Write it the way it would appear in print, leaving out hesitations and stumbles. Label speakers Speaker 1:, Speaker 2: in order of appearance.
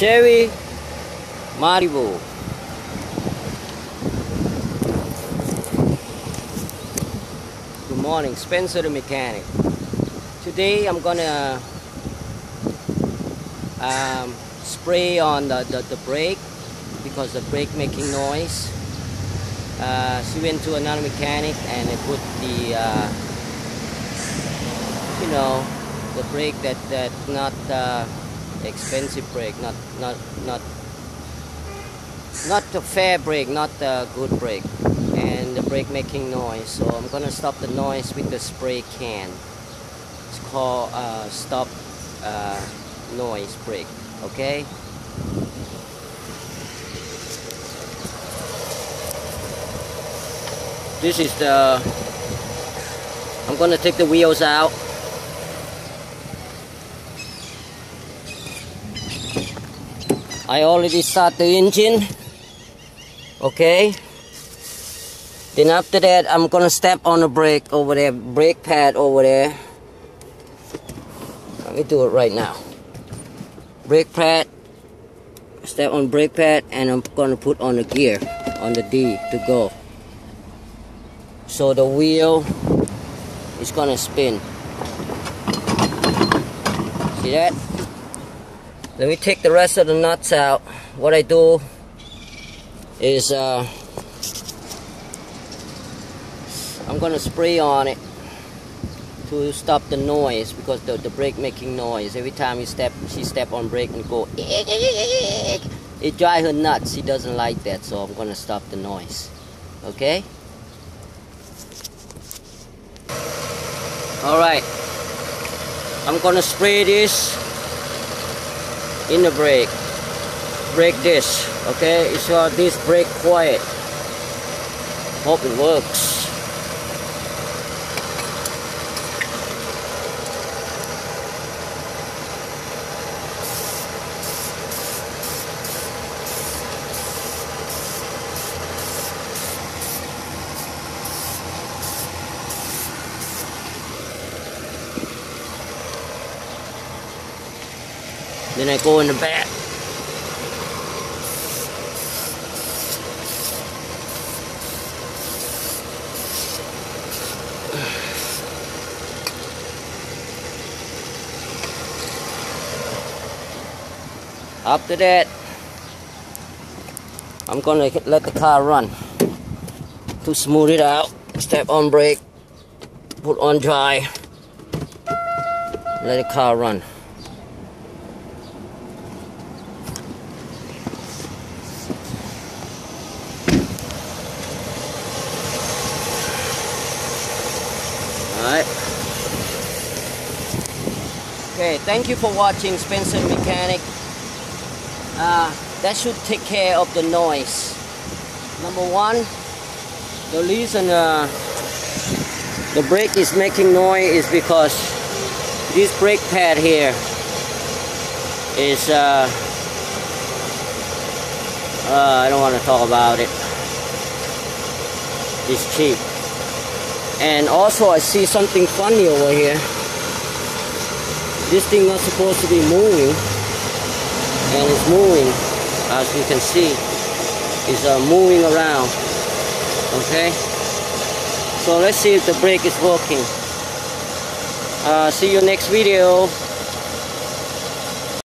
Speaker 1: Chevy Malibu. Good morning, Spencer the mechanic. Today I'm gonna spray on the brake because the brake making noise. She went to another mechanic and they put the the brake that not expensive brake, not the fair brake, not the good brake, and the brake making noise. So I'm gonna stop the noise with the spray can. It's called stop noise brake. Okay. This is the. I'm gonna take the wheels out. I already start the engine. Okay. Then after that, I'm gonna step on the brake over there, brake pad over there. Let me do it right now. Brake pad. Step on brake pad, and I'm gonna put on the gear, on the D to go. So the wheel is gonna spin. See that? Let me take the rest of the nuts out. What I do is I'm gonna spray on it to stop the noise, because the brake making noise. Every time she step on brake and go, it drives her nuts. She doesn't like that, so I'm gonna stop the noise. Okay? Alright, I'm gonna spray this in the brake disc. Okay, it's this brake quiet. Hope it works. Then I go in the back. After that, I'm gonna let the car run to smooth it out. Step on brake, put on dry, let the car run. Alright. Okay, thank you for watching Spencer Mechanic. That should take care of the noise. Number one, the reason the brake is making noise is because this brake pad here is I don't want to talk about it. It's cheap. And also I see something funny over here. This thing not supposed to be moving, and it's moving, as you can see. It's moving around. Okay, so let's see if the brake is working. See you next video.